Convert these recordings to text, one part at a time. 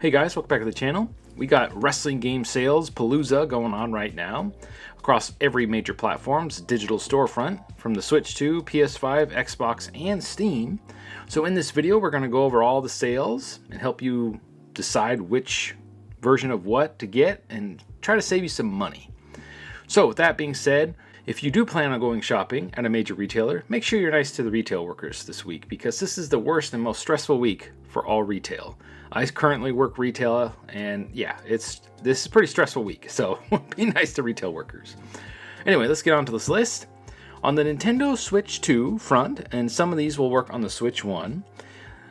Hey guys, welcome back to the channel. We got wrestling game sales palooza going on right now across every major platform's digital storefront, from the Switch 2, PS5, Xbox, and Steam. So in this video, we're going to go over all the sales and help you decide which version of what to get and try to save you some money. So with that being said, if you do plan on going shopping at a major retailer, make sure you're nice to the retail workers this week, because this is the worst and most stressful week for all retail. I currently work retail, and yeah, this is a pretty stressful week, so be nice to retail workers. Anyway, let's get on to this list. On the Nintendo Switch 2 front, and some of these will work on the Switch 1,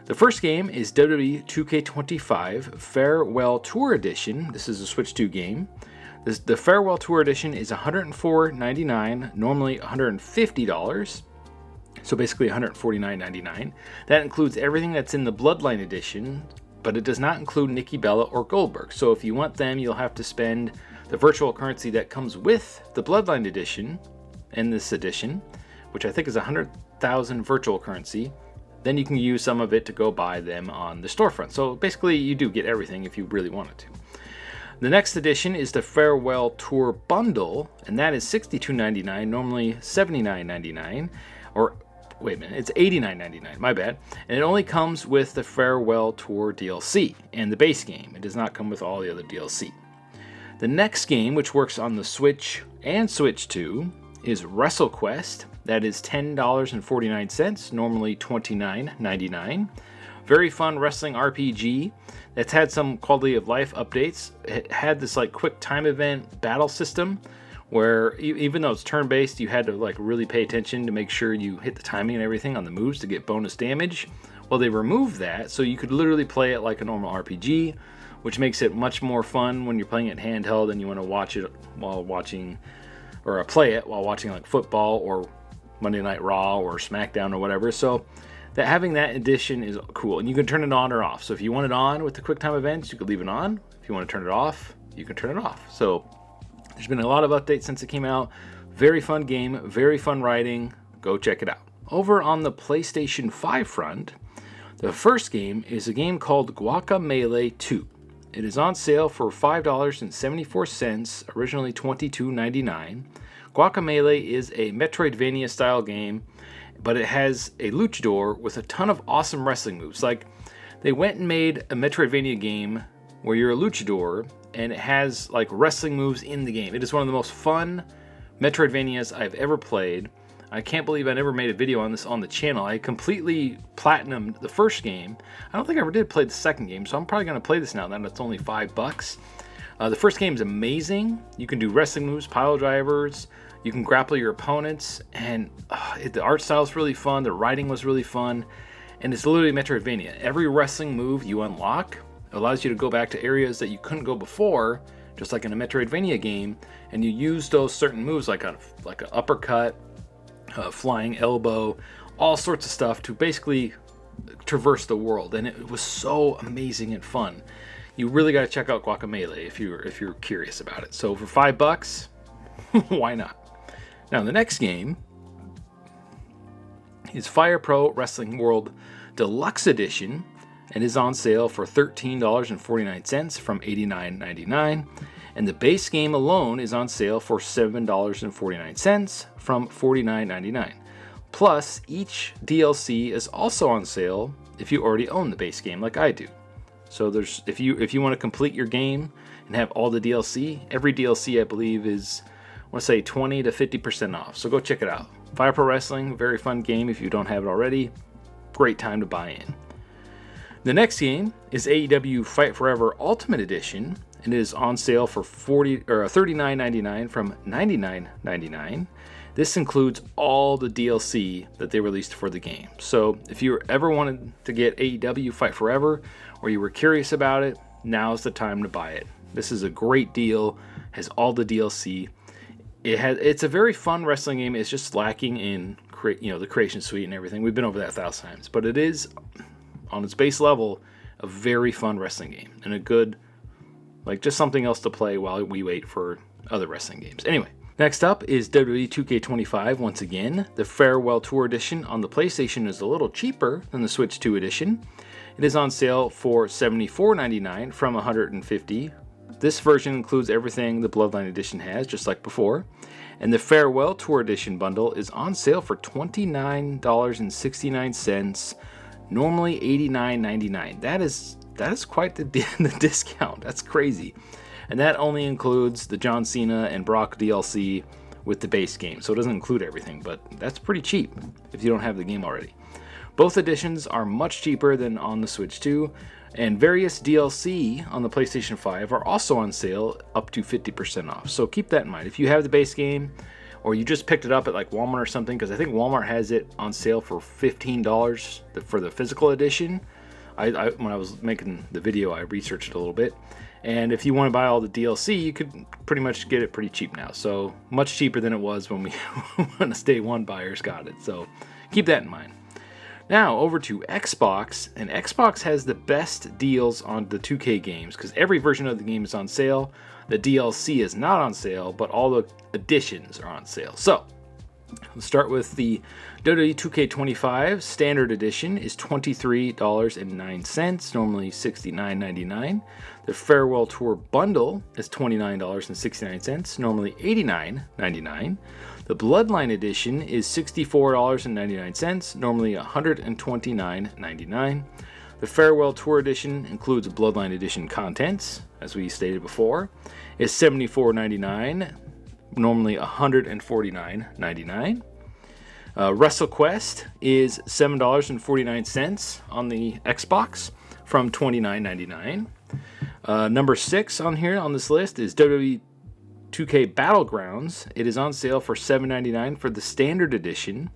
the first game is WWE 2K25 Farewell Tour Edition. This is a Switch 2 game. The Farewell Tour Edition is $104.99, normally $150. So basically $149.99. That includes everything that's in the Bloodline edition, but it does not include Nikki Bella or Goldberg. So if you want them, you'll have to spend the virtual currency that comes with the Bloodline edition and this edition, which I think is 100,000 virtual currency. Then you can use some of it to go buy them on the storefront. So basically you do get everything if you really wanted to. The next edition is the Farewell Tour Bundle, and that is $62.99, normally $79.99, or wait a minute, it's $89.99, my bad. And it only comes with the Farewell Tour DLC and the base game. It does not come with all the other DLC. The next game, which works on the Switch and Switch 2, is WrestleQuest. That is $10.49, normally $29.99. Very fun wrestling RPG that's had some quality of life updates. It had this like quick time event battle system where even though it's turn-based, you had to like really pay attention to make sure you hit the timing and everything on the moves to get bonus damage. Well, they removed that, so you could literally play it like a normal RPG, which makes it much more fun when you're playing it handheld and you want to watch it while watching, or play it while watching like football or Monday Night Raw or SmackDown or whatever. So that having that edition is cool, and you can turn it on or off. So if you want it on with the quick time events, you could leave it on. If you want to turn it off, you can turn it off. So there's been a lot of updates since it came out. Very fun game, very fun writing. Go check it out. Over on the PlayStation 5 front, the first game is a game called Guacamelee 2. It is on sale for $5.74, originally $22.99. Guacamelee is a Metroidvania style game, but it has a luchador with a ton of awesome wrestling moves. Like, they went and made a Metroidvania game where you're a luchador, and it has like wrestling moves in the game. It is one of the most fun Metroidvanias I've ever played. I can't believe I never made a video on this on the channel. I completely platinumed the first game. I don't think I ever did play the second game, so I'm probably going to play this now that it's only $5. The first game is amazing. You can do wrestling moves, pile drivers, you can grapple your opponents, and the art style is really fun, the writing was really fun, and it's literally Metroidvania. Every wrestling move you unlock allows you to go back to areas that you couldn't go before, just like in a Metroidvania game, and you use those certain moves like an uppercut, flying elbow, all sorts of stuff to basically traverse the world, and it was so amazing and fun. You really got to check out Guacamelee if you're curious about it. So for $5, why not? Now the next game is Fire Pro Wrestling World Deluxe Edition, and is on sale for $13.49 from $89.99. And the base game alone is on sale for $7.49 from $49.99. Plus, each DLC is also on sale if you already own the base game like I do. So if you want to complete your game and have all the DLC, every DLC I believe is, I want to say 20 to 50% off. So go check it out. Fire Pro Wrestling, very fun game if you don't have it already. Great time to buy in. The next game is AEW Fight Forever Ultimate Edition, and it is on sale for $39.99 from $99.99. This includes all the DLC that they released for the game. So if you ever wanted to get AEW Fight Forever, or you were curious about it, now's the time to buy it. This is a great deal, has all the DLC. It's a very fun wrestling game. It's just lacking in the creation suite and everything. We've been over that 1,000 times, but it is, on its base level, a very fun wrestling game and a good, just something else to play while we wait for other wrestling games. Anyway, next up is WWE 2K25 once again. The Farewell Tour Edition on the PlayStation is a little cheaper than the Switch 2 edition. It is on sale for $74.99 from $150. This version includes everything the Bloodline Edition has, just like before. And the Farewell Tour Edition bundle is on sale for $29.69, normally $89.99. That is quite the discount. That's crazy. And that only includes the John Cena and Brock DLC with the base game. So it doesn't include everything, but that's pretty cheap if you don't have the game already. Both editions are much cheaper than on the Switch 2, and various DLC on the PlayStation 5 are also on sale up to 50% off. So keep that in mind. If you have the base game, or you just picked it up at like Walmart or something, because I think Walmart has it on sale for $15 for the physical edition. When I was making the video, I researched it a little bit. And if you want to buy all the DLC, you could pretty much get it pretty cheap now. So much cheaper than it was when us day one buyers got it. So keep that in mind. Now over to Xbox, and Xbox has the best deals on the 2K games because every version of the game is on sale. The DLC is not on sale, but all the additions are on sale. So let's start with the WWE 2K25 Standard Edition is $23.09, normally $69.99. The Farewell Tour Bundle is $29.69, normally $89.99. The Bloodline Edition is $64.99, normally $129.99. The Farewell Tour Edition includes Bloodline Edition contents, as we stated before, is $74.99, normally $149.99. WrestleQuest is $7.49 on the Xbox from $29.99. Number 6 on here on this list is WWE 2K Battlegrounds. It is on sale for $7.99 for the Standard Edition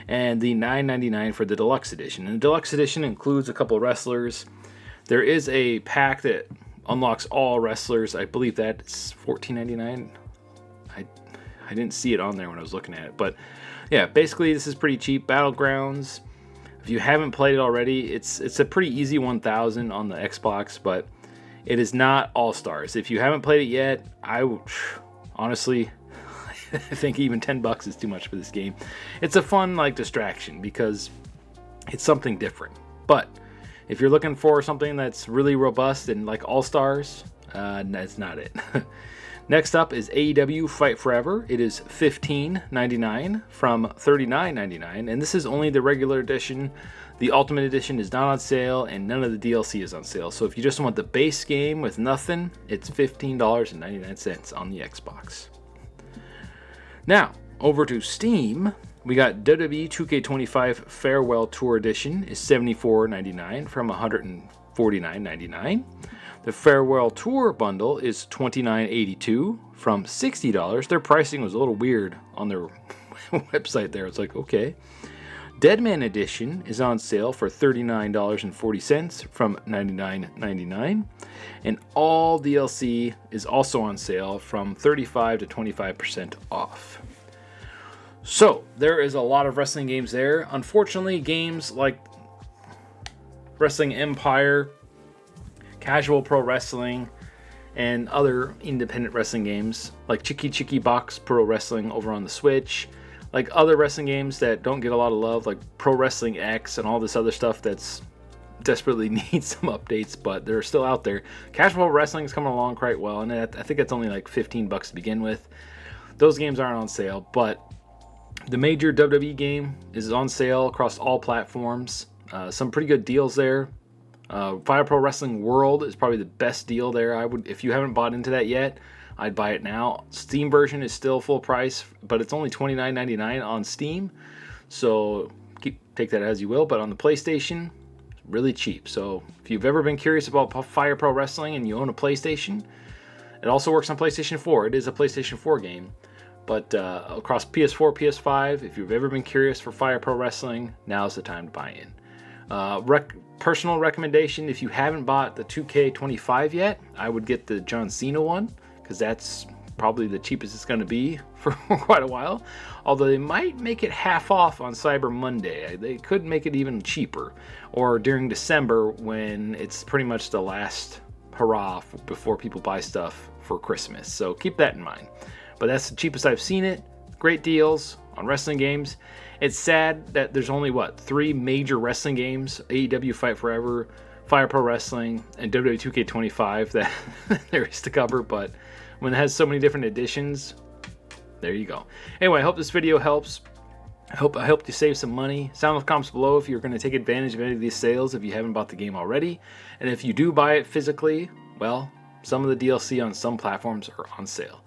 and the $9.99 for the Deluxe Edition. And the Deluxe Edition includes a couple of wrestlers. There is a pack that unlocks all wrestlers. I believe that's $14.99. I didn't see it on there when I was looking at it, but yeah, basically this is pretty cheap. Battlegrounds, if you haven't played it already, it's a pretty easy 1000 on the Xbox, but it is not All-Stars. If you haven't played it yet, honestly, I think even $10 is too much for this game. It's a fun distraction because it's something different. But if you're looking for something that's really robust and like All-Stars, that's not it. Next up is AEW Fight Forever. It is $15.99 from $39.99, and this is only the regular edition. The Ultimate Edition is not on sale, and none of the DLC is on sale. So if you just want the base game with nothing, it's $15.99 on the Xbox. Now, over to Steam. We got WWE 2K25 Farewell Tour Edition is $74.99 from $149.99. The Farewell Tour Bundle is $29.82 from $60. Their pricing was a little weird on their website there. It's like, okay. Deadman Edition is on sale for $39.40 from $99.99. And all DLC is also on sale from 35 to 25% off. So, there is a lot of wrestling games there. Unfortunately, games like Wrestling Empire, Casual Pro Wrestling, and other independent wrestling games like Chicky Chicky Box Pro Wrestling over on the Switch, like other wrestling games that don't get a lot of love, like Pro Wrestling X and all this other stuff that's desperately needs some updates, but they're still out there. Casual Wrestling is coming along quite well, and I think it's only like $15 to begin with. Those games aren't on sale, but the major WWE game is on sale across all platforms. Some pretty good deals there. Fire Pro Wrestling World is probably the best deal there. If you haven't bought into that yet, I'd buy it now. Steam version is still full price, but it's only $29.99 on Steam. So take that as you will. But on the PlayStation, it's really cheap. So if you've ever been curious about Fire Pro Wrestling and you own a PlayStation, it also works on PlayStation 4. It is a PlayStation 4 game. But across PS4, PS5, if you've ever been curious for Fire Pro Wrestling, now's the time to buy in. Personal recommendation, if you haven't bought the 2K25 yet, I would get the John Cena one, because that's probably the cheapest it's going to be for quite a while. Although they might make it half off on Cyber Monday. They could make it even cheaper. Or during December, when it's pretty much the last hurrah before people buy stuff for Christmas. So keep that in mind. But that's the cheapest I've seen it. Great deals. on wrestling games. It's sad that there's only, 3 major wrestling games, AEW Fight Forever, Fire Pro Wrestling, and WWE 2K25 that there is to cover, but when it has so many different editions, there you go. Anyway, I hope this video helps. I hope you save some money. Sound off comments below if you're going to take advantage of any of these sales if you haven't bought the game already. And if you do buy it physically, well, some of the DLC on some platforms are on sale.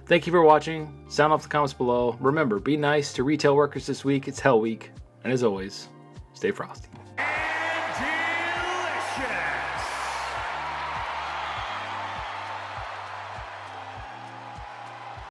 Thank you for watching. Sound off the comments below. Remember, be nice to retail workers this week. It's Hell Week. And as always, stay frosty.